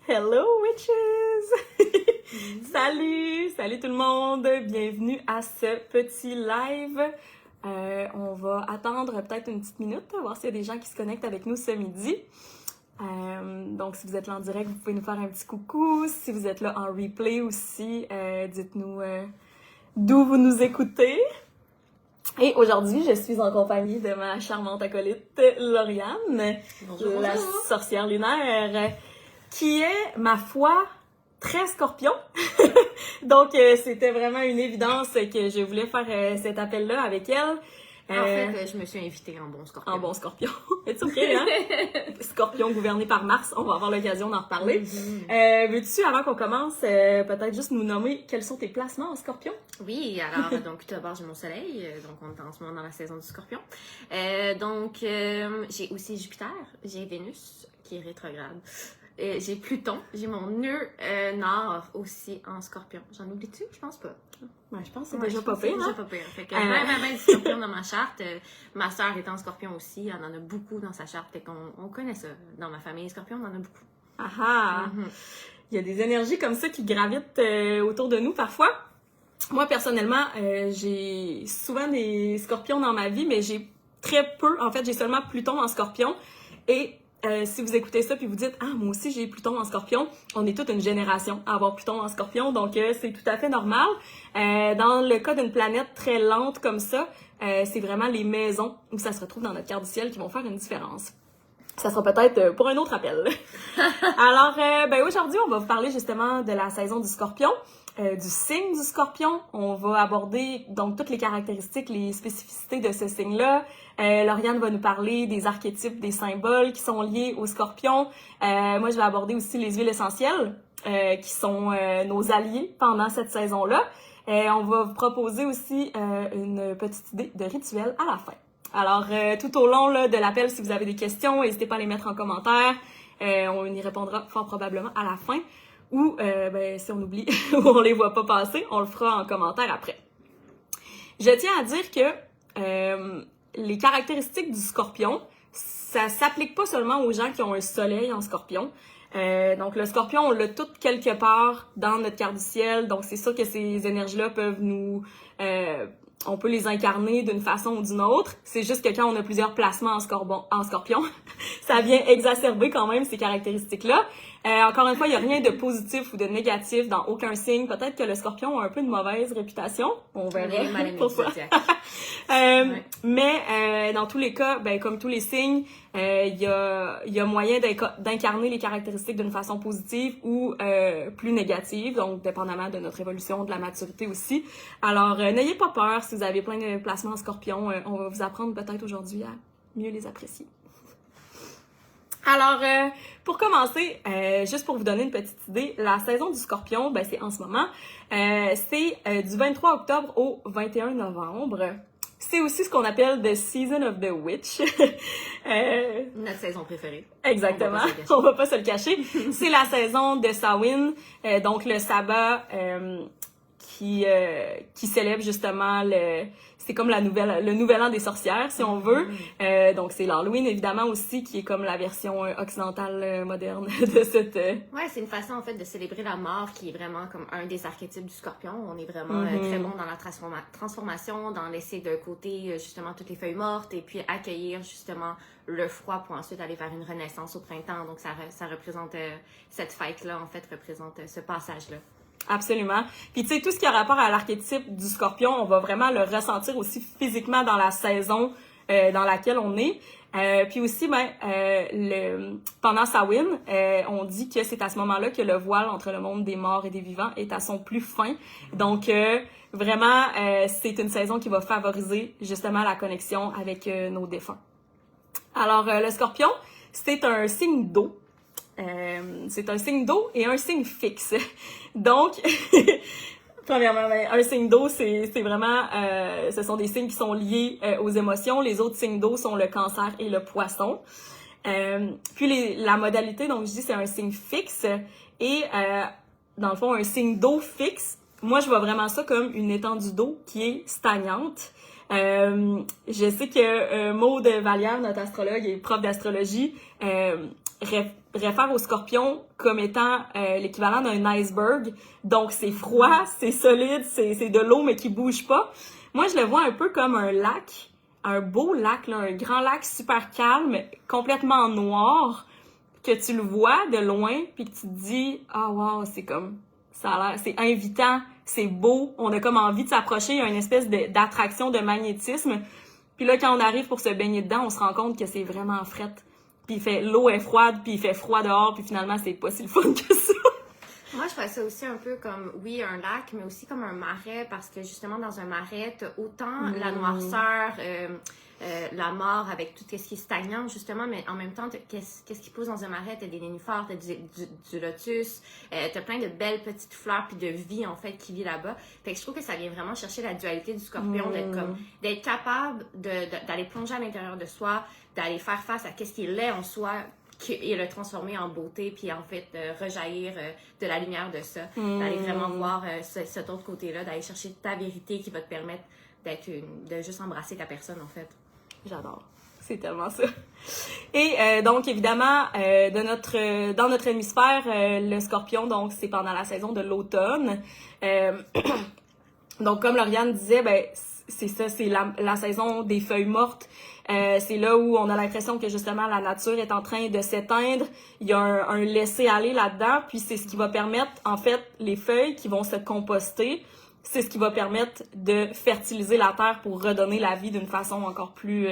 Hello witches! Salut tout le monde! Bienvenue à ce petit live. On va attendre peut-être une petite minute, voir s'il y a des gens qui se connectent avec nous ce midi. Donc si vous êtes là en direct, vous pouvez nous faire un petit coucou. Si vous êtes là en replay aussi, dites-nous d'où vous nous écoutez. Et aujourd'hui, je suis en compagnie de ma charmante acolyte Lauriane, Bonjour. la sorcière lunaire, qui est, ma foi, très scorpion. Donc, c'était vraiment une évidence que je voulais faire cet appel-là avec elle. En fait, je me suis invitée en bon scorpion. En bon scorpion. C'est OK, hein? Scorpion gouverné par Mars, on va avoir l'occasion d'en reparler. Veux-tu, avant qu'on commence, peut-être juste nous nommer quels sont tes placements en scorpion? Oui, alors, donc, tout d'abord, j'ai mon soleil, donc on est en ce moment dans la saison du scorpion. J'ai aussi Jupiter, j'ai Vénus, qui est rétrograde. J'ai Pluton, j'ai mon nœud nord aussi en scorpion. J'en oublie-tu? Je pense pas. Ouais, je pense que c'est déjà pas pire. Déjà pas pire. Fait que ben du scorpion dans ma charte. Ma sœur est en scorpion aussi, elle en a beaucoup dans sa charte. Fait qu'on connaît ça. Dans ma famille, scorpion, on en a beaucoup. Ah! Il y a des énergies comme ça qui gravitent autour de nous parfois. Moi, personnellement, j'ai souvent des scorpions dans ma vie, mais j'ai très peu. En fait, j'ai seulement Pluton en scorpion. Et si vous écoutez ça puis vous dites « Ah, moi aussi, j'ai Pluton en scorpion », on est toute une génération à avoir Pluton en scorpion, donc c'est tout à fait normal. Dans le cas d'une planète très lente comme ça, c'est vraiment les maisons où ça se retrouve dans notre carte du ciel qui vont faire une différence. Ça sera peut-être pour un autre appel. Alors, aujourd'hui, on va vous parler justement de la saison du Scorpion, du signe du Scorpion. On va aborder donc toutes les caractéristiques, les spécificités de ce signe-là. Lauriane va nous parler des archétypes, des symboles qui sont liés au Scorpion. Moi, je vais aborder aussi les huiles essentielles qui sont nos alliés pendant cette saison-là. On va vous proposer aussi une petite idée de rituel à la fin. Alors, tout au long là, de l'appel, si vous avez des questions, n'hésitez pas à les mettre en commentaire. On y répondra fort probablement à la fin. Ou, si on oublie ou on les voit pas passer, on le fera en commentaire après. Je tiens à dire que les caractéristiques du scorpion, ça s'applique pas seulement aux gens qui ont un soleil en scorpion. Donc, le scorpion, on l'a tout quelque part dans notre carte du ciel. Donc, c'est sûr que ces énergies-là peuvent nous... on peut les incarner d'une façon ou d'une autre. C'est juste que quand on a plusieurs placements en scorpion, ça vient exacerber quand même ces caractéristiques-là. Encore une fois, il n'y a rien de positif ou de négatif dans aucun signe. Peut-être que le scorpion a un peu une mauvaise réputation. On verra pourquoi. Mais dans tous les cas, comme tous les signes, il y a moyen d'incarner les caractéristiques d'une façon positive ou plus négative, donc dépendamment de notre évolution, de la maturité aussi. Alors, n'ayez pas peur si vous avez plein de placements en scorpion. On va vous apprendre peut-être aujourd'hui à mieux les apprécier. Alors, pour commencer, juste pour vous donner une petite idée, la saison du Scorpion, c'est en ce moment, c'est du 23 octobre au 21 novembre. C'est aussi ce qu'on appelle the season of the witch. Notre saison préférée. Exactement, on va pas se le cacher. C'est la saison de Samhain, donc le sabbat qui célèbre justement c'est comme le nouvel an des sorcières, si on veut. Donc, c'est l'Halloween, évidemment, aussi, qui est comme la version occidentale moderne de cette... Ouais, c'est une façon, en fait, de célébrer la mort qui est vraiment comme un des archétypes du scorpion. On est vraiment très bon dans la transformation, dans laisser de côté, justement, toutes les feuilles mortes et puis accueillir, justement, le froid pour ensuite aller vers une renaissance au printemps. Donc, ça représente, cette fête-là, en fait, représente ce passage-là. Absolument. Puis tu sais, tout ce qui a rapport à l'archétype du scorpion, on va vraiment le ressentir aussi physiquement dans la saison dans laquelle on est. Puis aussi, pendant Samhain, on dit que c'est à ce moment-là que le voile entre le monde des morts et des vivants est à son plus fin. Donc, vraiment, c'est une saison qui va favoriser justement la connexion avec nos défunts. Alors, le scorpion, c'est un signe d'eau. C'est un signe d'eau et un signe fixe. Donc, premièrement, un signe d'eau, c'est vraiment, ce sont des signes qui sont liés aux émotions. Les autres signes d'eau sont le cancer et le poisson. Puis la modalité, donc je dis c'est un signe fixe et dans le fond, un signe d'eau fixe, moi je vois vraiment ça comme une étendue d'eau qui est stagnante. Je sais que Maude Vallière, notre astrologue et prof d'astrologie, réfère au scorpion comme étant l'équivalent d'un iceberg. Donc, c'est froid, c'est solide, c'est de l'eau, mais qui bouge pas. Moi, je le vois un peu comme un lac, un beau lac, là, un grand lac super calme, complètement noir, que tu le vois de loin, puis que tu te dis « Ah, wow, c'est comme... ça a l'air... c'est invitant, c'est beau, on a comme envie de s'approcher, il y a une espèce d'attraction, de magnétisme. » Puis là, quand on arrive pour se baigner dedans, on se rend compte que c'est vraiment fret. Puis l'eau est froide, puis il fait froid dehors, puis finalement, c'est pas si le fun que ça. Moi, je vois ça aussi un peu comme, oui, un lac, mais aussi comme un marais, parce que justement, dans un marais, t'as autant la noirceur, la mort avec tout ce qui est stagnant, justement, mais en même temps, qu'est-ce qui pousse dans un marais? T'as des nénuphars, t'as du lotus, t'as plein de belles petites fleurs, puis de vie, en fait, qui vit là-bas. Fait que je trouve que ça vient vraiment chercher la dualité du scorpion, d'être capable d'aller plonger à l'intérieur de soi, d'aller faire face à qu'est-ce qui est laid en soi, et le transformer en beauté, puis en fait rejaillir de la lumière de ça, d'aller vraiment voir cet autre côté-là, d'aller chercher ta vérité qui va te permettre de juste embrasser ta personne, en fait. J'adore. C'est tellement ça. Et donc, évidemment, dans notre hémisphère, le scorpion, donc, c'est pendant la saison de l'automne. Donc, comme Lauriane disait, ben, c'est ça, c'est la saison des feuilles mortes. C'est là où on a l'impression que justement la nature est en train de s'éteindre. Il y a un laisser-aller là-dedans, puis c'est ce qui va permettre, en fait, les feuilles qui vont se composter, c'est ce qui va permettre de fertiliser la terre pour redonner la vie d'une façon encore plus...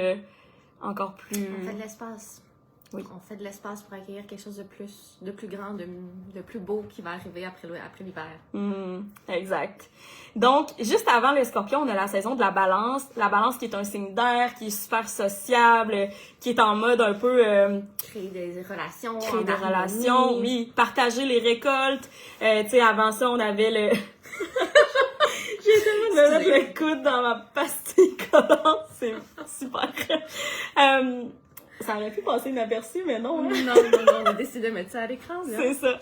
On fait de l'espace. Oui. On fait de l'espace pour accueillir quelque chose de plus grand, de plus beau qui va arriver après l'hiver. Exact. Donc, juste avant le scorpion, on a la saison de la balance. La balance qui est un signe d'air, qui est super sociable, qui est en mode un peu... créer des relations. Créer des relations, oui. Partager les récoltes. Tu sais, avant ça, on avait le... J'ai tellement de mettre le coude dans ma pastille collante. C'est super. Ça aurait pu passer inaperçu, mais non. Hein? Non, on a décidé de mettre ça à l'écran. C'est ça.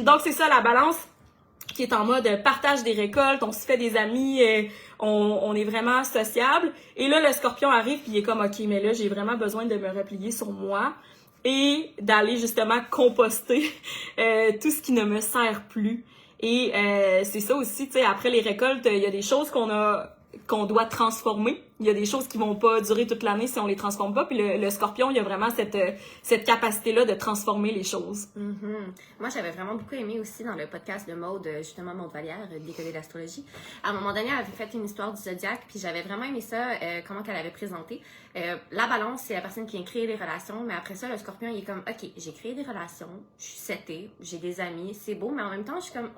Donc, c'est ça, la balance qui est en mode partage des récoltes, on se fait des amis, on est vraiment sociable. Et là, le scorpion arrive, puis il est comme, OK, mais là, j'ai vraiment besoin de me replier sur moi et d'aller justement composter tout ce qui ne me sert plus. Et c'est ça aussi, tu sais, après les récoltes, il y a des choses qu'on doit transformer. Il y a des choses qui vont pas durer toute l'année si on les transforme pas. Puis le scorpion, il y a vraiment cette capacité-là de transformer les choses. Moi, j'avais vraiment beaucoup aimé aussi dans le podcast de Maude, justement Maude Vallière, Décoller l'astrologie. À un moment donné, elle avait fait une histoire du zodiaque, puis j'avais vraiment aimé ça, comment qu'elle avait présenté. La balance, c'est la personne qui vient créer des relations, mais après ça, le scorpion, il est comme, OK, j'ai créé des relations, je suis setée, j'ai des amis, c'est beau, mais en même temps, je suis comme,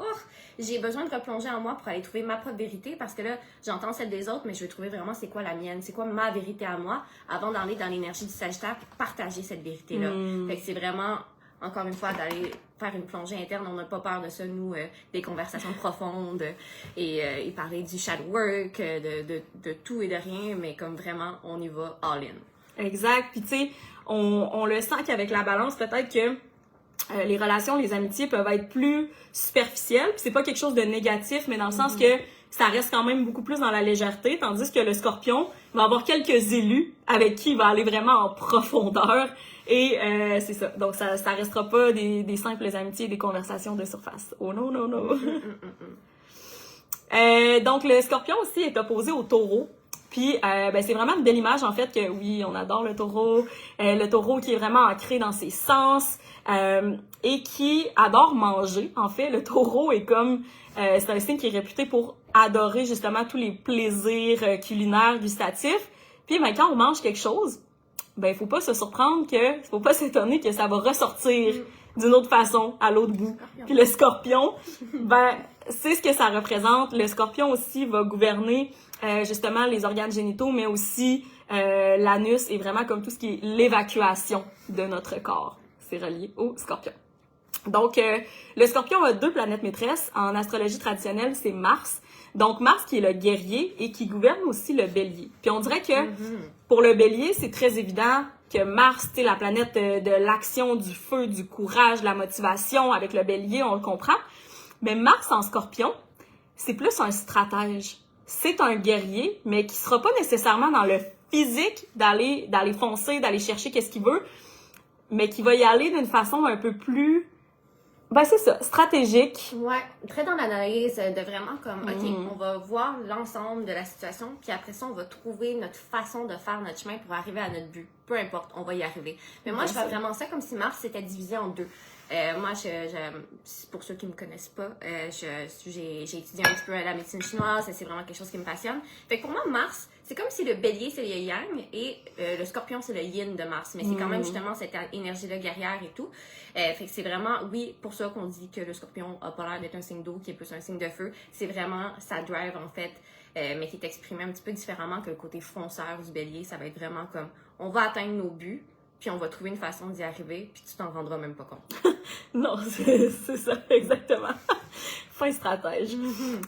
j'ai besoin de replonger en moi pour aller trouver ma propre vérité, parce que là, j'entends celle des autres, mais je veux trouver vraiment c'est quoi la mienne, c'est quoi ma vérité à moi, avant d'aller dans l'énergie du Sagittaire pour partager cette vérité-là. Fait que c'est vraiment, encore une fois, d'aller faire une plongée interne. On n'a pas peur de ça, nous, des conversations profondes et parler du shadow work, de tout et de rien, mais comme vraiment, on y va all-in. Exact. Puis tu sais, on le sent qu'avec la balance, peut-être que les relations, les amitiés peuvent être plus superficielles. Puis c'est pas quelque chose de négatif, mais dans le sens que ça reste quand même beaucoup plus dans la légèreté, tandis que le scorpion va avoir quelques élus avec qui il va aller vraiment en profondeur. Et c'est ça. Donc, ça restera pas des simples amitiés et des conversations de surface. Oh non, non, non. Donc, le scorpion aussi est opposé au taureau. Puis, c'est vraiment une belle image, en fait, que oui, on adore le taureau. Le taureau qui est vraiment ancré dans ses sens et qui adore manger. En fait, le taureau est comme... c'est un signe qui est réputé pour adorer justement tous les plaisirs culinaires, gustatifs. Puis, quand on mange quelque chose, faut pas se surprendre faut pas s'étonner que ça va ressortir d'une autre façon à l'autre bout. Puis le scorpion, c'est ce que ça représente. Le scorpion aussi va gouverner justement les organes génitaux, mais aussi l'anus et vraiment comme tout ce qui est l'évacuation de notre corps. C'est relié au scorpion. Donc, le scorpion a 2 planètes maîtresses. En astrologie traditionnelle, c'est Mars. Donc, Mars qui est le guerrier et qui gouverne aussi le bélier. Puis on dirait que pour le bélier, c'est très évident que Mars, c'est la planète de l'action, du feu, du courage, de la motivation. Avec le bélier, on le comprend. Mais Mars en scorpion, c'est plus un stratège. C'est un guerrier, mais qui sera pas nécessairement dans le physique d'aller foncer, d'aller chercher qu'est-ce qu'il veut. mais qui va y aller d'une façon un peu plus, ben c'est ça, stratégique. Ouais, très dans l'analyse de vraiment comme, OK, on va voir l'ensemble de la situation, puis après ça, on va trouver notre façon de faire notre chemin pour arriver à notre but. Peu importe, on va y arriver. Mais moi, je vois vraiment ça comme si Mars s'était divisé en deux. Moi, pour ceux qui me connaissent pas, j'ai étudié un petit peu la médecine chinoise, c'est vraiment quelque chose qui me passionne. Fait que pour moi, Mars, c'est comme si le bélier, c'est le yang, et le scorpion, c'est le yin de Mars. Mais c'est quand même justement cette énergie-là guerrière et tout. Fait que c'est vraiment, oui, pour ça qu'on dit que le scorpion a pas l'air d'être un signe d'eau, qui est plus un signe de feu. C'est vraiment sa drive, en fait, mais qui est exprimé un petit peu différemment que le côté fonceur du bélier. Ça va être vraiment comme, on va atteindre nos buts, puis on va trouver une façon d'y arriver, puis tu t'en rendras même pas compte. Non, c'est ça, exactement. Fin stratège.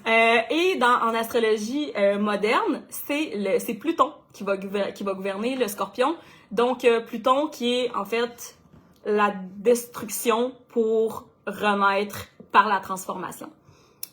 Et en astrologie moderne, c'est Pluton qui va gouverner le Scorpion. Donc, Pluton qui est, en fait, la destruction pour renaître par la transformation.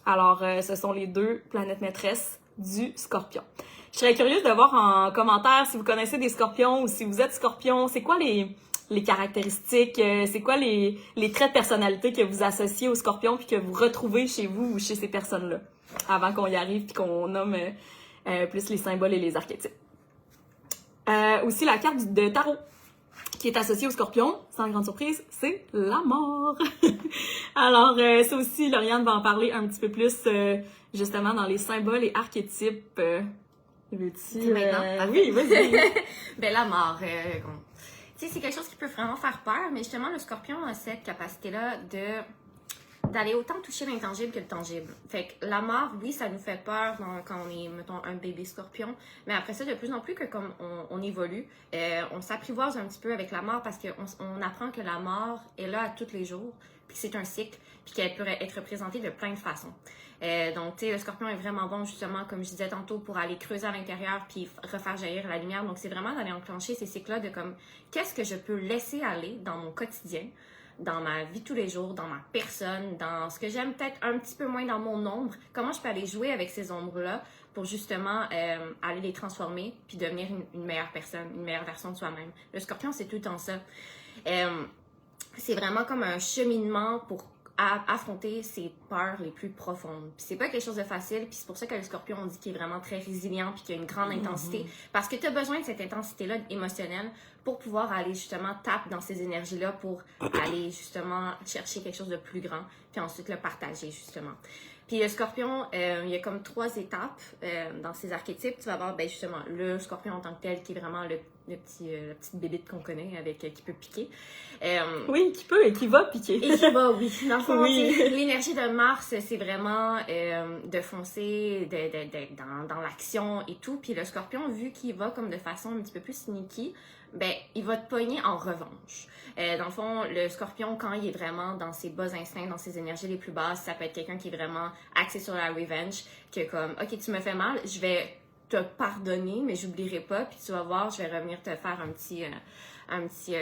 Alors, ce sont les deux planètes maîtresses du Scorpion. Je serais curieuse de voir en commentaire si vous connaissez des scorpions ou si vous êtes scorpion. C'est quoi les caractéristiques? C'est quoi les traits de personnalité que vous associez aux scorpions puis que vous retrouvez chez vous ou chez ces personnes-là? Avant qu'on y arrive puis qu'on nomme plus les symboles et les archétypes. Aussi, la carte de tarot qui est associée aux scorpions, sans grande surprise, c'est la mort. Alors, ça aussi, Lauriane va en parler un petit peu plus justement dans les symboles et archétypes. C'est maintenant. Oui, vas-y. Ben la mort, tu sais, c'est quelque chose qui peut vraiment faire peur, mais justement, le scorpion a cette capacité-là d'aller autant toucher l'intangible que le tangible. Fait que la mort, oui, ça nous fait peur quand on est, mettons, un bébé scorpion, mais après ça, de plus en plus que comme on évolue, on s'apprivoise un petit peu avec la mort parce qu'on apprend que la mort est là à tous les jours, puis que c'est un cycle, puis qu'elle peut être représentée de plein de façons. Donc, tu sais, le scorpion est vraiment bon, justement, comme je disais tantôt, pour aller creuser à l'intérieur puis refaire jaillir la lumière. Donc, c'est vraiment d'aller enclencher ces cycles-là de comme, qu'est-ce que je peux laisser aller dans mon quotidien, dans ma vie tous les jours, dans ma personne, dans ce que j'aime peut-être un petit peu moins dans mon ombre. Comment je peux aller jouer avec ces ombres-là pour justement aller les transformer puis devenir une meilleure personne, une meilleure version de soi-même. Le scorpion, c'est tout le temps ça. C'est vraiment comme un cheminement pour affronter ses peurs les plus profondes. Puis c'est pas quelque chose de facile, puis c'est pour ça que le scorpion, on dit qu'il est vraiment très résilient puis qu'il a une grande intensité, parce que tu as besoin de cette intensité-là émotionnelle pour pouvoir aller justement taper dans ces énergies-là pour aller justement chercher quelque chose de plus grand, puis ensuite le partager justement. Puis le scorpion, il y a comme 3 étapes dans ces archétypes. Tu vas avoir ben, justement le scorpion en tant que tel, qui est vraiment la petite bébite qu'on connaît, qui peut piquer. Oui, qui peut et qui va piquer. Et qui va, oui. Dans le fond, oui. L'énergie de Mars, c'est vraiment de foncer d'être dans l'action et tout. Puis le scorpion, vu qu'il va comme de façon un petit peu plus sneaky, ben, il va te pogner en revanche. Dans le fond, le scorpion, quand il est vraiment dans ses bas instincts, dans ses énergies les plus basses, ça peut être quelqu'un qui est vraiment axé sur la revenge, que comme, OK, tu me fais mal, je vais te pardonner, mais j'oublierai pas, puis tu vas voir, je vais revenir te faire un petit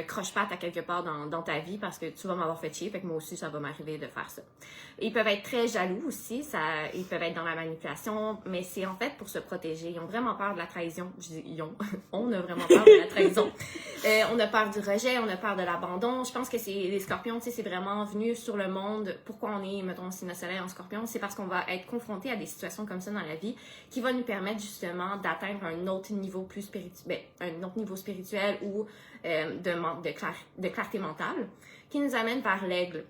croche-patte à quelque part dans ta vie parce que tu vas m'avoir fait chier, fait que moi aussi, ça va m'arriver de faire ça. Ils peuvent être très jaloux aussi, ils peuvent être dans la manipulation, mais c'est en fait pour se protéger. Ils ont vraiment peur de la trahison. Je dis ils ont. On a vraiment peur de la trahison. On a peur du rejet, on a peur de l'abandon. Je pense que les scorpions, tu sais, c'est vraiment venu sur le monde. Pourquoi on est, mettons, signe soleil en scorpion? C'est parce qu'on va être confronté à des situations comme ça dans la vie qui va nous permettre justement d'atteindre un autre niveau plus spirituel, un autre niveau spirituel ou de clarté mentale, qui nous amène vers l'aigle,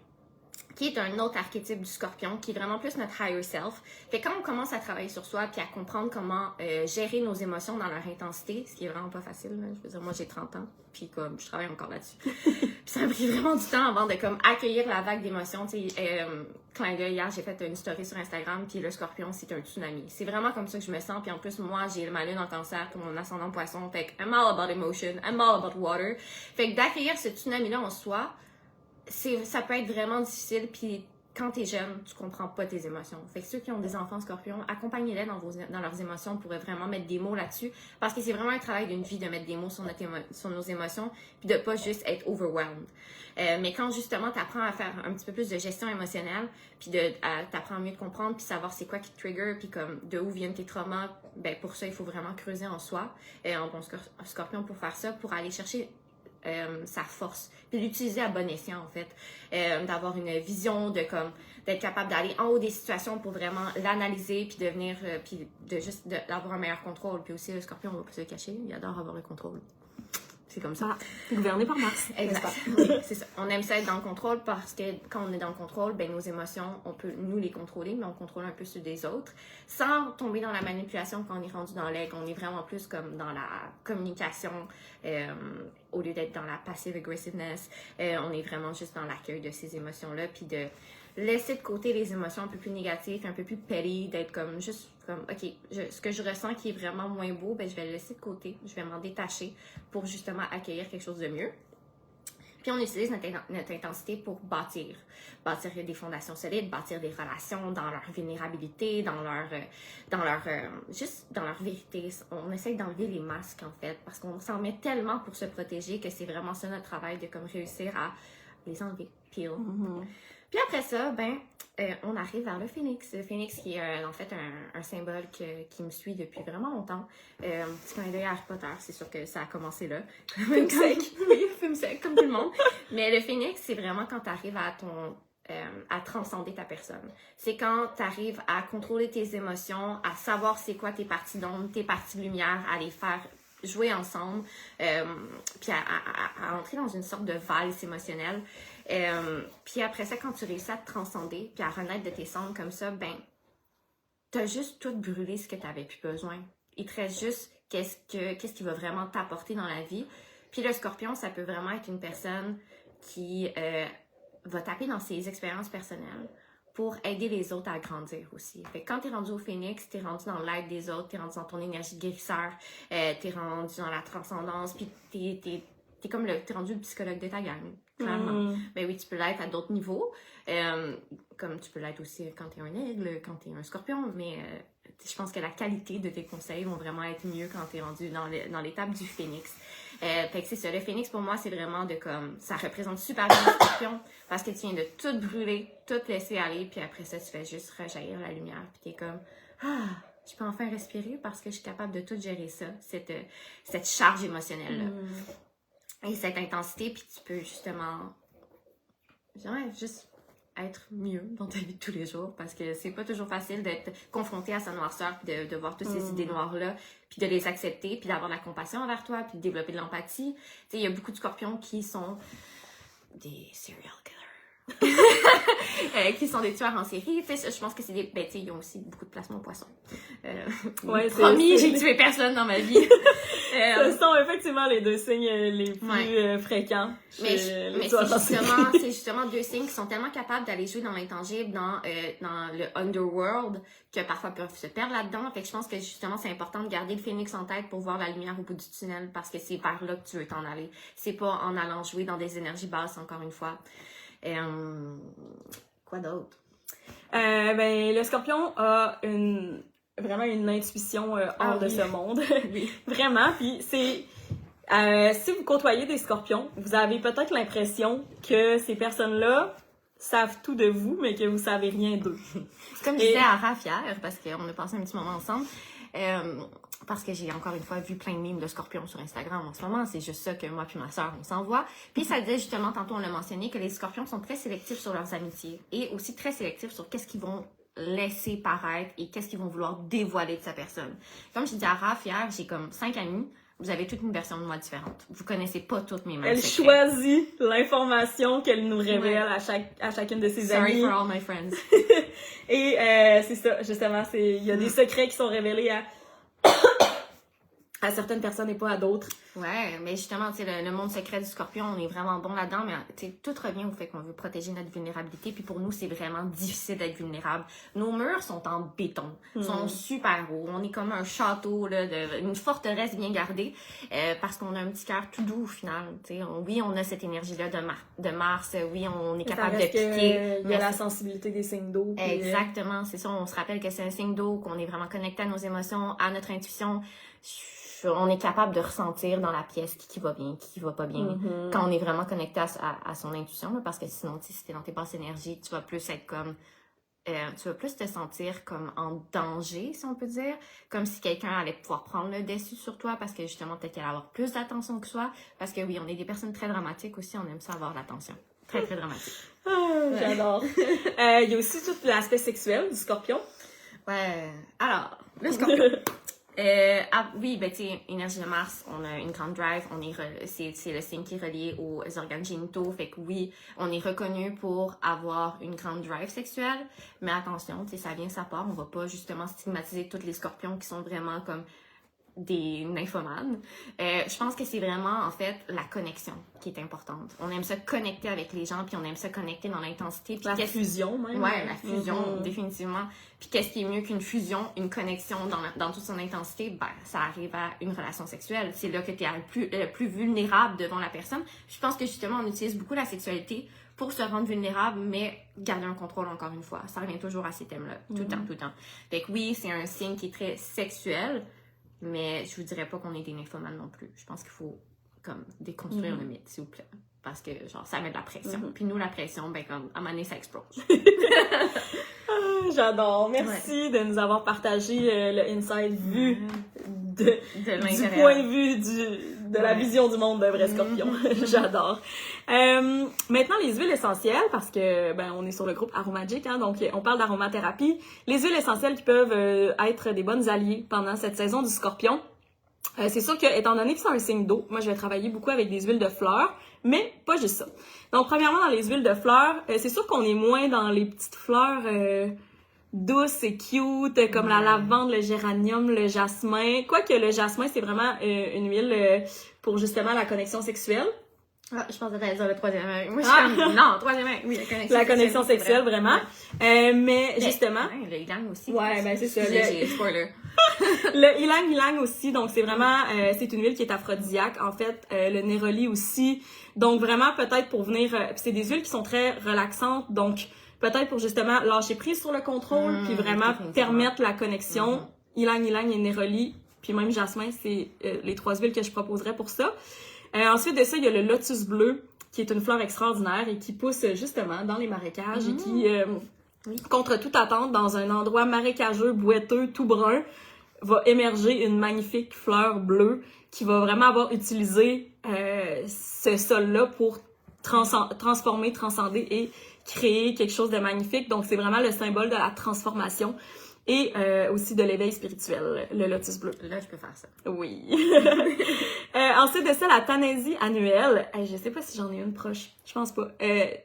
qui est un autre archétype du scorpion, qui est vraiment plus notre higher self. Fait que quand on commence à travailler sur soi, puis à comprendre comment gérer nos émotions dans leur intensité, ce qui est vraiment pas facile, là. Je veux dire, moi j'ai 30 ans, puis comme je travaille encore là-dessus. Puis ça a pris vraiment du temps avant de comme accueillir la vague d'émotions. Tu sais, clin d'œil, hier j'ai fait une story sur Instagram, puis le scorpion c'est un tsunami. C'est vraiment comme ça que je me sens, puis en plus moi j'ai ma lune en cancer, comme mon ascendant poisson, fait que I'm all about emotion, I'm all about water. Fait que d'accueillir ce tsunami-là en soi, ça peut être vraiment difficile, puis quand t'es jeune, tu comprends pas tes émotions. Fait que ceux qui ont des enfants scorpions, accompagnez-les dans leurs émotions pour vraiment mettre des mots là-dessus, parce que c'est vraiment un travail d'une vie de mettre des mots sur nos émotions, puis de pas juste être overwhelmed. Mais quand justement t'apprends à faire un petit peu plus de gestion émotionnelle, puis t'apprends à mieux te comprendre, puis savoir c'est quoi qui te trigger, puis comme de où viennent tes traumas, ben pour ça il faut vraiment creuser en soi, en bon scorpion pour faire ça, pour aller chercher sa force, puis l'utiliser à bon escient en fait, d'avoir une vision de comme d'être capable d'aller en haut des situations pour vraiment l'analyser puis devenir puis de juste d'avoir un meilleur contrôle. Puis aussi le Scorpion, on va pas se le cacher, il adore avoir le contrôle. C'est comme ça. Gouverné par Mars. Exact. Oui, c'est ça. On aime ça être dans le contrôle parce que quand on est dans le contrôle, ben nos émotions, on peut nous les contrôler, mais on contrôle un peu ceux des autres sans tomber dans la manipulation quand on est rendu dans l'aigle. On est vraiment plus comme dans la communication au lieu d'être dans la passive aggressiveness. On est vraiment juste dans l'accueil de ces émotions-là, puis de laisser de côté les émotions un peu plus négatives, un peu plus petty, d'être comme juste comme, OK, ce que je ressens qui est vraiment moins beau, ben je vais le laisser de côté, je vais m'en détacher pour justement accueillir quelque chose de mieux. Puis on utilise notre intensité pour bâtir des fondations solides, bâtir des relations dans leur vulnérabilité, dans leur vérité. On essaie d'enlever les masques en fait, parce qu'on s'en met tellement pour se protéger que c'est vraiment ça notre travail de comme réussir à les enlever, peel. Mm-hmm. Puis après ça, on arrive vers le phénix. Le phénix qui est en fait un symbole qui me suit depuis vraiment longtemps. Petit clin d'œil à Harry Potter, c'est sûr que ça a commencé là. Fume sec. Oui, fume sec, comme tout le monde. Mais le phénix, c'est vraiment quand tu arrives à transcender ta personne. C'est quand tu arrives à contrôler tes émotions, à savoir c'est quoi tes parties d'ombre, tes parties de lumière, à les faire jouer ensemble, puis à entrer dans une sorte de valse émotionnelle. Puis après ça, quand tu réussis à te transcender, puis à renaître de tes cendres comme ça, t'as juste tout brûlé ce que t'avais plus besoin. Il te reste juste qu'est-ce qui va vraiment t'apporter dans la vie. Puis le Scorpion, ça peut vraiment être une personne qui va taper dans ses expériences personnelles pour aider les autres à grandir aussi. Fait que quand t'es rendu au Phénix, t'es rendu dans l'aide des autres, t'es rendu dans ton énergie de guérisseur, t'es rendu dans la transcendance, puis t'es rendu le psychologue de ta gang, clairement. Ben oui, tu peux l'être à d'autres niveaux, comme tu peux l'être aussi quand t'es un aigle, quand t'es un scorpion, mais je pense que la qualité de tes conseils vont vraiment être mieux quand t'es rendu dans l'étape du Phénix. Fait que c'est ça, le Phénix pour moi c'est vraiment ça représente super bien le Scorpion parce que tu viens de tout brûler, tout laisser aller, puis après ça tu fais juste rejaillir la lumière, puis t'es comme je peux enfin respirer parce que je suis capable de tout gérer ça, cette charge émotionnelle là. Et cette intensité, puis tu peux justement juste être mieux dans ta vie de tous les jours parce que c'est pas toujours facile d'être confronté à sa noirceur puis de voir toutes ces idées noires-là puis de les accepter puis d'avoir de la compassion envers toi puis de développer de l'empathie. Tu sais, il y a beaucoup de scorpions qui sont des serial killers. Qui sont des tueurs en série. Tu sais, je pense que c'est des... ils ont aussi beaucoup de placements poissons. Promis, j'ai tué personne dans ma vie. Ce sont effectivement les deux signes les plus fréquents. Mais c'est justement deux signes qui sont tellement capables d'aller jouer dans l'intangible, dans le underworld, que parfois peuvent se perdre là-dedans. Fait que je pense que justement, c'est important de garder le Phénix en tête pour voir la lumière au bout du tunnel parce que c'est vers là que tu veux t'en aller. C'est pas en allant jouer dans des énergies basses, encore une fois. Quoi d'autre? Le Scorpion a vraiment une intuition hors de ce monde. Oui. Vraiment. Puis c'est... si vous côtoyez des Scorpions, vous avez peut-être l'impression que ces personnes-là savent tout de vous, mais que vous savez rien d'eux. C'est comme je disais à Raph hier, parce qu'on a passé un petit moment ensemble, parce que j'ai encore une fois vu plein de mimes de Scorpions sur Instagram en ce moment, c'est juste ça que moi puis ma soeur on s'envoie. Puis ça disait justement, tantôt on l'a mentionné, que les Scorpions sont très sélectifs sur leurs amitiés et aussi très sélectifs sur qu'est-ce qu'ils vont laisser paraître et qu'est-ce qu'ils vont vouloir dévoiler de sa personne. Comme je disais à Raph hier, j'ai comme 5 amis. Vous avez toute une version de moi différente. Vous connaissez pas toutes mes mêmes secrets. Elle choisit l'information qu'elle nous révèle à chacune de ses amies. Sorry for all my friends. Et c'est ça, justement, il y a des secrets qui sont révélés à certaines personnes et pas à d'autres. Ouais, mais justement, tu sais, le monde secret du Scorpion, on est vraiment bon là-dedans, mais tu sais, tout revient au fait qu'on veut protéger notre vulnérabilité, puis pour nous, c'est vraiment difficile d'être vulnérable. Nos murs sont en béton, sont super hauts, on est comme un château, là, une forteresse bien gardée, parce qu'on a un petit cœur tout doux au final, tu sais. Oui, on a cette énergie-là de Mars, oui, on est capable de piquer. Il y a la sensibilité des signes d'eau. Exactement, c'est ça, on se rappelle que c'est un signe d'eau, qu'on est vraiment connecté à nos émotions, à notre intuition. On est capable de ressentir dans la pièce qui va bien, qui va pas bien, quand on est vraiment connecté à son intuition, là, parce que sinon, si t'es dans tes basses énergies, tu vas plus être comme tu vas plus te sentir comme en danger, si on peut dire, comme si quelqu'un allait pouvoir prendre le dessus sur toi parce que justement, peut-être qu'elle allait avoir plus d'attention que soi. Parce que oui, on est des personnes très dramatiques aussi, on aime ça avoir l'attention. Très, très dramatique. J'adore. Il y a aussi tout l'aspect sexuel du scorpion. Ouais. Alors, le scorpion. Oui, ben tu sais, énergie de Mars, on a une grande drive, c'est le signe qui est relié aux organes génitaux, fait que oui, on est reconnu pour avoir une grande drive sexuelle, mais attention, tu sais, ça vient, ça part, on va pas justement stigmatiser tous les scorpions qui sont vraiment comme des nymphomanes. Je pense que c'est vraiment, en fait, la connexion qui est importante. On aime se connecter avec les gens, puis on aime se connecter dans l'intensité. La fusion, même. Ouais, la fusion, définitivement. Puis qu'est-ce qui est mieux qu'une fusion, une connexion dans toute son intensité? Ben, ça arrive à une relation sexuelle. C'est là que tu es le plus vulnérable devant la personne. Je pense que, justement, on utilise beaucoup la sexualité pour se rendre vulnérable, mais garder un contrôle, encore une fois. Ça revient toujours à ces thèmes-là, tout le temps. Fait que oui, c'est un signe qui est très sexuel, mais je vous dirais pas qu'on est des nymphomanes non plus. Je pense qu'il faut comme déconstruire le mythe, s'il vous plaît. Parce que genre ça met de la pression. Puis nous, la pression, ben comme à un moment donné, ça explose. J'adore. Merci de nous avoir partagé le inside vue du l'intérieur. point de vue de la vision du monde d'un vrai scorpion. J'adore. Maintenant, les huiles essentielles, parce que ben on est sur le groupe Aromagic, hein, donc on parle d'aromathérapie. Les huiles essentielles qui peuvent être des bonnes alliées pendant cette saison du scorpion. C'est sûr que, étant donné que c'est un signe d'eau, moi je vais travailler beaucoup avec des huiles de fleurs, mais pas juste ça. Donc, premièrement, dans les huiles de fleurs, c'est sûr qu'on est moins dans les petites fleurs douces et cute, comme la lavande, le géranium, le jasmin. Quoique le jasmin, c'est vraiment une huile pour justement la connexion sexuelle. Ah, je pensais que t'allais dire le troisième œil. Moi, je suis comme, non, troisième œil, oui, la connexion sexuelle, vraiment. Mais justement... Le ylang aussi. Ouais, ben c'est ça. Spoiler. Le ylang aussi, donc c'est vraiment, c'est une huile qui est aphrodisiaque, en fait, le néroli aussi. Donc vraiment, peut-être pour venir, c'est des huiles qui sont très relaxantes, donc peut-être pour justement lâcher prise sur le contrôle, puis vraiment permettre la connexion. Ylang et néroli, puis même jasmin, c'est les trois huiles que je proposerais pour ça. Ensuite de ça, il y a le lotus bleu, qui est une fleur extraordinaire et qui pousse justement dans les marécages et qui, contre toute attente, dans un endroit marécageux, boiteux, tout brun, va émerger une magnifique fleur bleue qui va vraiment avoir utilisé ce sol-là pour transformer, transcender et créer quelque chose de magnifique. Donc, c'est vraiment le symbole de la transformation et aussi de l'éveil spirituel, le lotus bleu. Là, je peux faire ça. Oui. Ensuite de ça, la Tanaisie annuelle. Je sais pas si j'en ai une proche. Je pense pas.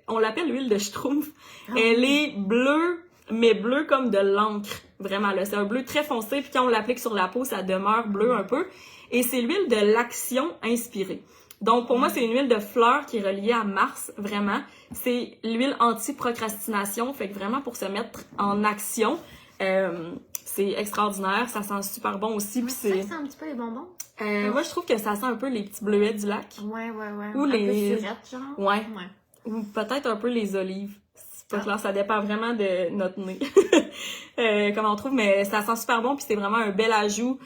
On l'appelle l'huile de Schtroumpf. Elle est bleue, mais bleue comme de l'encre. Vraiment, là. C'est un bleu très foncé. Puis quand on l'applique sur la peau, ça demeure bleu un peu. Et c'est l'huile de l'action inspirée. Donc, pour moi, c'est une huile de fleur qui est reliée à Mars, vraiment. C'est l'huile anti-procrastination. Fait que vraiment, pour se mettre en action, c'est extraordinaire. Ça sent super bon aussi. Puis ça sent un petit peu les bonbons? Moi, je trouve que ça sent un peu les petits bleuets du lac. Ouais. Ou un les... peu surette, genre? Ouais. Ou peut-être un peu les olives. C'est pas clair, ça dépend vraiment de notre nez. Comment on trouve, mais ça sent super bon, puis c'est vraiment un bel ajout,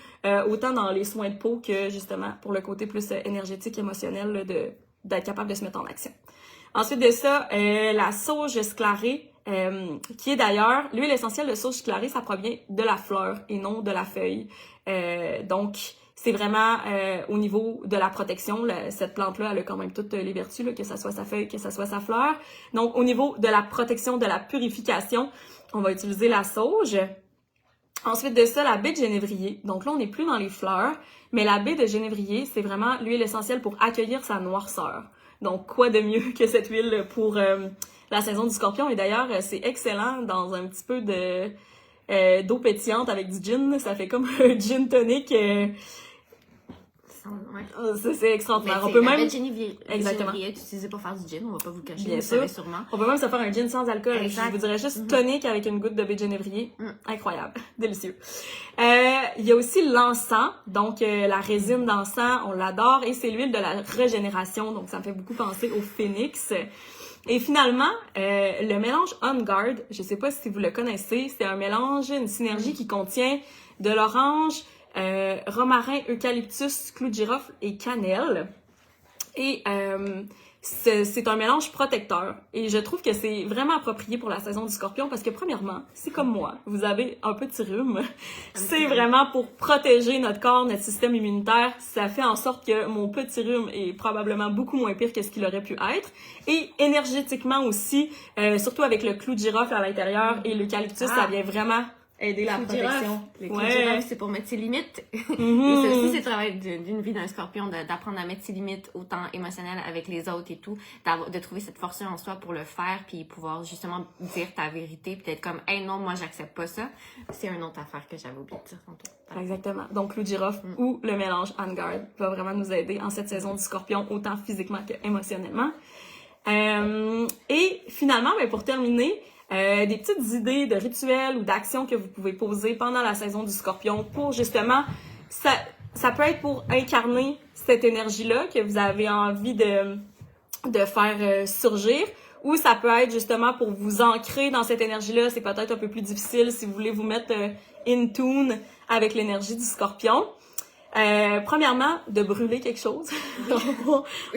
autant dans les soins de peau que, justement, pour le côté plus énergétique, émotionnel, là, d'être capable de se mettre en action. Ensuite de ça, la sauge sclarée, qui est d'ailleurs, l'huile essentielle de sauge sclarée, ça provient de la fleur et non de la feuille. Donc, c'est vraiment au niveau de la protection. Cette plante-là, elle a quand même toutes les vertus, là, que ça soit sa feuille, que ça soit sa fleur. Donc, au niveau de la protection, de la purification, on va utiliser la sauge. Ensuite de ça, la baie de genévrier. Donc là, on n'est plus dans les fleurs, mais la baie de genévrier, c'est vraiment l'huile essentielle pour accueillir sa noirceur. Donc, quoi de mieux que cette huile pour la saison du scorpion? Et d'ailleurs, c'est excellent dans un petit peu d'eau pétillante avec du gin. Ça fait comme un gin tonic. C'est extraordinaire. On peut même... Exactement. Utilisé pour faire du gin, on va pas vous le cacher, bien vous sûr. savez sûrement. On peut même se faire un gin sans alcool. Exact. Je vous dirais juste tonique avec une goutte de baie de genévrier. Incroyable. Délicieux. Il y a aussi l'encens. Donc, la résine d'encens, on l'adore. Et c'est l'huile de la régénération. Donc, ça me fait beaucoup penser au phénix. Et finalement, le mélange On Guard, je sais pas si vous le connaissez, c'est un mélange, une synergie qui contient de l'orange, romarin, eucalyptus, clou de girofle et cannelle. Et c'est un mélange protecteur et je trouve que c'est vraiment approprié pour la saison du Scorpion parce que premièrement, c'est comme moi, vous avez un petit rhume, c'est vraiment pour protéger notre corps, notre système immunitaire. Ça fait en sorte que mon petit rhume est probablement beaucoup moins pire que ce qu'il aurait pu être. Et énergétiquement aussi, surtout avec le clou de girofle à l'intérieur et l'eucalyptus, ça vient vraiment aider la protection. Le clou de girofle, c'est pour mettre ses limites. Et ça aussi, c'est le travail d'une vie d'un scorpion, d'apprendre à mettre ses limites, autant émotionnelles avec les autres et tout, de trouver cette force en soi pour le faire, puis pouvoir justement dire ta vérité, puis être comme, hey non, moi, j'accepte pas ça. C'est une autre affaire que j'avais oublié de dire tantôt. Exactement. Donc, clou de girofle ou le mélange On Guard va vraiment nous aider en cette saison du Scorpion, autant physiquement que émotionnellement. Et finalement, ben, pour terminer, des petites idées de rituels ou d'actions que vous pouvez poser pendant la saison du Scorpion pour justement, ça peut être pour incarner cette énergie-là que vous avez envie de faire surgir, ou ça peut être justement pour vous ancrer dans cette énergie-là. C'est peut-être un peu plus difficile si vous voulez vous mettre in tune avec l'énergie du Scorpion. Premièrement, de brûler quelque chose.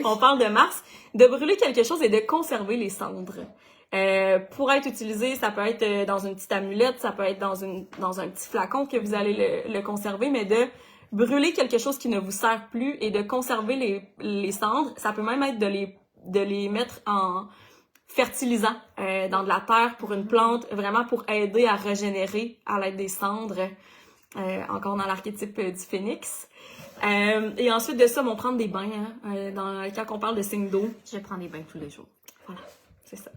On parle de Mars. De brûler quelque chose et de conserver les cendres. Pour être utilisé, ça peut être dans une petite amulette, ça peut être dans un petit flacon que vous allez le conserver, mais de brûler quelque chose qui ne vous sert plus et de conserver les cendres. Ça peut même être de les mettre en fertilisant dans de la terre pour une plante, vraiment pour aider à régénérer à l'aide des cendres, encore dans l'archétype du phénix. Et ensuite de ça, on prend des bains, quand on parle de signes d'eau. Je prends des bains tous les jours. Voilà, c'est ça.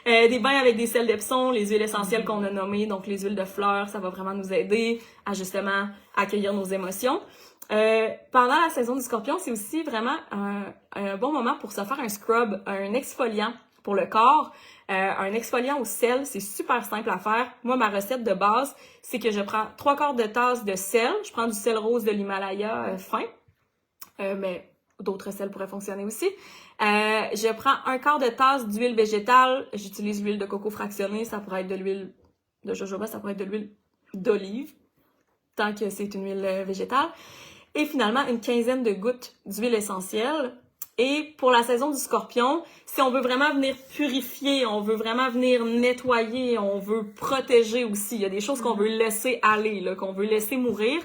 Des bains avec des sels d'Epsom, les huiles essentielles qu'on a nommées, donc les huiles de fleurs, ça va vraiment nous aider à justement accueillir nos émotions. Pendant la saison du Scorpion, c'est aussi vraiment un bon moment pour se faire un scrub, un exfoliant pour le corps. Un exfoliant au sel, c'est super simple à faire. Moi, ma recette de base, c'est que je prends 3/4 de tasse de sel. Je prends du sel rose de l'Himalaya fin, mais d'autres sels pourraient fonctionner aussi. Je prends 1/4 de tasse d'huile végétale. J'utilise l'huile de coco fractionnée. Ça pourrait être de l'huile de jojoba, ça pourrait être de l'huile d'olive, tant que c'est une huile végétale. Et finalement, une 15aine de gouttes d'huile essentielle. Et pour la saison du Scorpion, si on veut vraiment venir purifier, on veut vraiment venir nettoyer, on veut protéger aussi. Il y a des choses qu'on veut laisser aller, là, qu'on veut laisser mourir.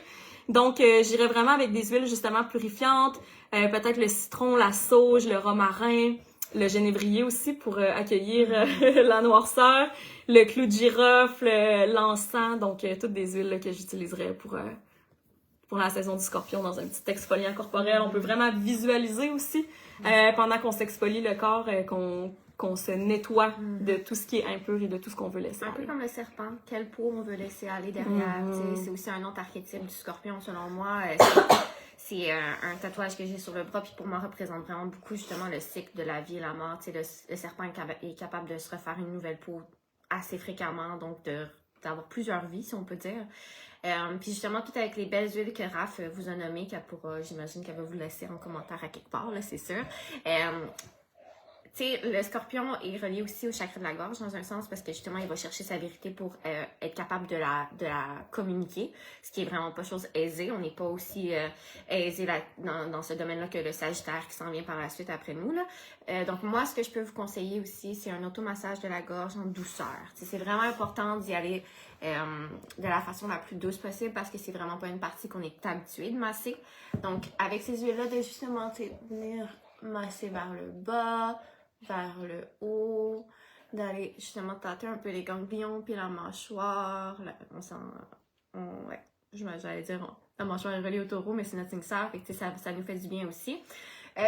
Donc, j'irais vraiment avec des huiles justement purifiantes, peut-être le citron, la sauge, le romarin, le genévrier aussi pour accueillir la noirceur, le clou de girofle, l'encens, donc toutes des huiles là, que j'utiliserais pour la saison du Scorpion dans un petit exfoliant corporel. On peut vraiment visualiser aussi pendant qu'on s'exfolie le corps, qu'on se nettoie de tout ce qui est impur et de tout ce qu'on veut laisser aller. Un peu comme le serpent, quelle peau on veut laisser aller derrière. C'est aussi un autre archétype du Scorpion selon moi. C'est un tatouage que j'ai sur le bras, puis pour moi représente vraiment beaucoup justement le cycle de la vie et la mort. Le serpent est capable de se refaire une nouvelle peau assez fréquemment, donc d'avoir plusieurs vies, si on peut dire. Puis justement, tout avec les belles huiles que Raph vous a nommées, j'imagine qu'elle va vous laisser en commentaire à quelque part, là, c'est sûr. Tu sais, le Scorpion est relié aussi au chakra de la gorge dans un sens parce que justement, il va chercher sa vérité pour être capable de la communiquer, ce qui est vraiment pas chose aisée. On n'est pas aussi aisé dans ce domaine-là que le Sagittaire qui s'en vient par la suite après nous, là. Donc moi, ce que je peux vous conseiller aussi, c'est un automassage de la gorge en douceur. T'sais, c'est vraiment important d'y aller de la façon la plus douce possible parce que c'est vraiment pas une partie qu'on est habitué de masser. Donc avec ces huiles-là, de justement venir masser vers le bas, vers le haut, d'aller justement tâter un peu les ganglions, puis la mâchoire, j'allais dire, la mâchoire est reliée au taureau, mais c'est notre signe sœur, fait que ça nous fait du bien aussi.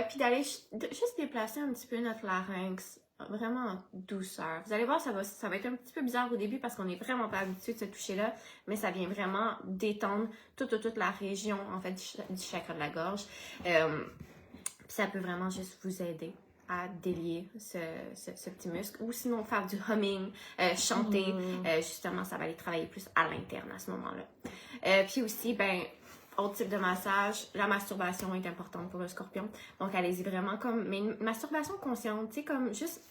Puis d'aller juste déplacer un petit peu notre larynx, vraiment en douceur. Vous allez voir, ça va être un petit peu bizarre au début parce qu'on n'est vraiment pas habitué de se toucher là, mais ça vient vraiment détendre toute la région, en fait, du chakra de la gorge. Ça peut vraiment juste vous aider à délier ce petit muscle ou sinon faire du humming, chanter, justement ça va aller travailler plus à l'interne à ce moment-là. Puis aussi, autre type de massage, la masturbation est importante pour le Scorpion, donc allez-y vraiment mais une masturbation consciente, tu sais, comme juste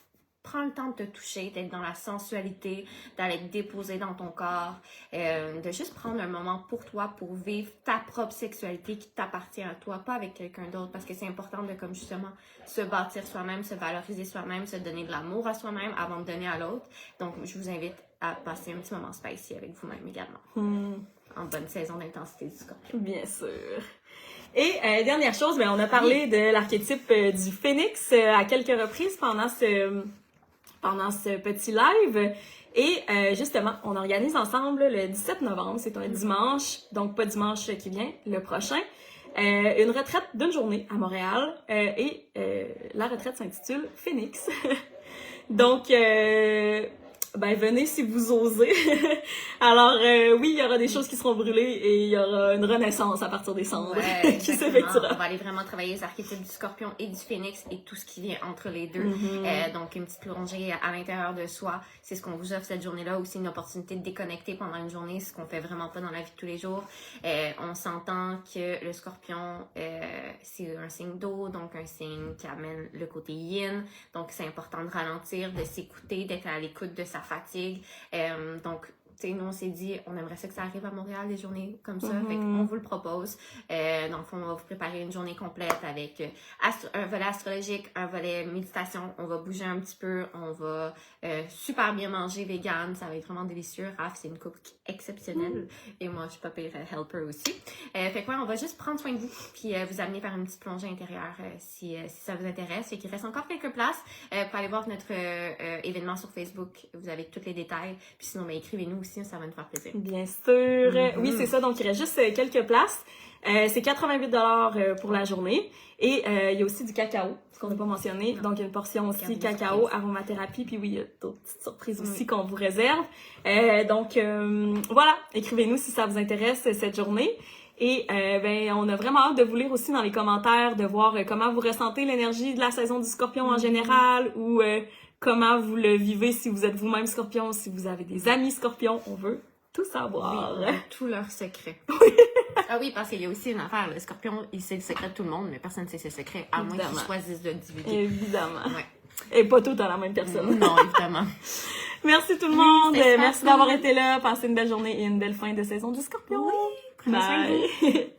prends le temps de te toucher, d'être dans la sensualité, d'aller te déposer dans ton corps, de juste prendre un moment pour toi, pour vivre ta propre sexualité qui t'appartient à toi, pas avec quelqu'un d'autre, parce que c'est important de, comme justement, se bâtir soi-même, se valoriser soi-même, se donner de l'amour à soi-même avant de donner à l'autre. Donc, je vous invite à passer un petit moment spicy avec vous-même également. En bonne saison d'intensité du Scorpion. Bien sûr. Et dernière chose, on a parlé de l'archétype du phénix à quelques reprises pendant ce petit live. Et justement, on organise ensemble le 17 novembre, c'est un dimanche, donc pas dimanche qui vient, le prochain, une retraite d'une journée à Montréal. Et la retraite s'intitule Phénix. Donc, venez si vous osez. Alors, oui, il y aura des choses qui seront brûlées et il y aura une renaissance à partir des cendres qui s'effectuera. On va aller vraiment travailler les archétypes du Scorpion et du Phénix et tout ce qui vient entre les deux. Donc, une petite plongée à l'intérieur de soi. C'est ce qu'on vous offre cette journée-là. Aussi, une opportunité de déconnecter pendant une journée, ce qu'on fait vraiment pas dans la vie de tous les jours. On s'entend que le Scorpion, c'est un signe d'eau, donc un signe qui amène le côté yin. Donc, c'est important de ralentir, de s'écouter, d'être à l'écoute de sa fatigue. Donc, nous, on s'est dit, on aimerait ça que ça arrive à Montréal, des journées comme ça. Fait qu'on vous le propose. Dans le fond, on va vous préparer une journée complète avec un volet astrologique, un volet méditation. On va bouger un petit peu. On va super bien manger vegan. Ça va être vraiment délicieux. Raph, c'est une cook exceptionnelle. Et moi, je suis pas pire helper aussi. Fait quoi, on va juste prendre soin de vous puis vous amener vers une petite plongée intérieure si ça vous intéresse. Fait qu'il reste encore quelques places. Pour aller voir notre événement sur Facebook. Vous avez tous les détails. Puis sinon, écrivez-nous aussi. Ça va nous faire plaisir. Bien sûr. Oui, c'est ça. Donc, il reste juste quelques places. C'est 88$ pour la journée. Et il y a aussi du cacao, ce qu'on n'a pas mentionné. Donc, il y a une portion aussi cacao, aromathérapie. Puis oui, il y a d'autres petites surprises aussi qu'on vous réserve. Donc, voilà. Écrivez-nous si ça vous intéresse cette journée. Et on a vraiment hâte de vous lire aussi dans les commentaires, de voir comment vous ressentez l'énergie de la saison du Scorpion en général ou comment vous le vivez si vous êtes vous-même Scorpion, si vous avez des amis Scorpions. On veut tout savoir. Oui, tous leurs secrets. Ah oui, parce qu'il y a aussi une affaire. Le Scorpion, il sait le secret de tout le monde, mais personne ne sait ses secrets, à moins qu'ils choisissent de le divulguer. Évidemment. Ouais. Et pas tout à la même personne. Non, évidemment. Merci tout le monde. Merci d'avoir été là. Passez une belle journée et une belle fin de saison du Scorpion. Oui, prenez soin de vous. Bye.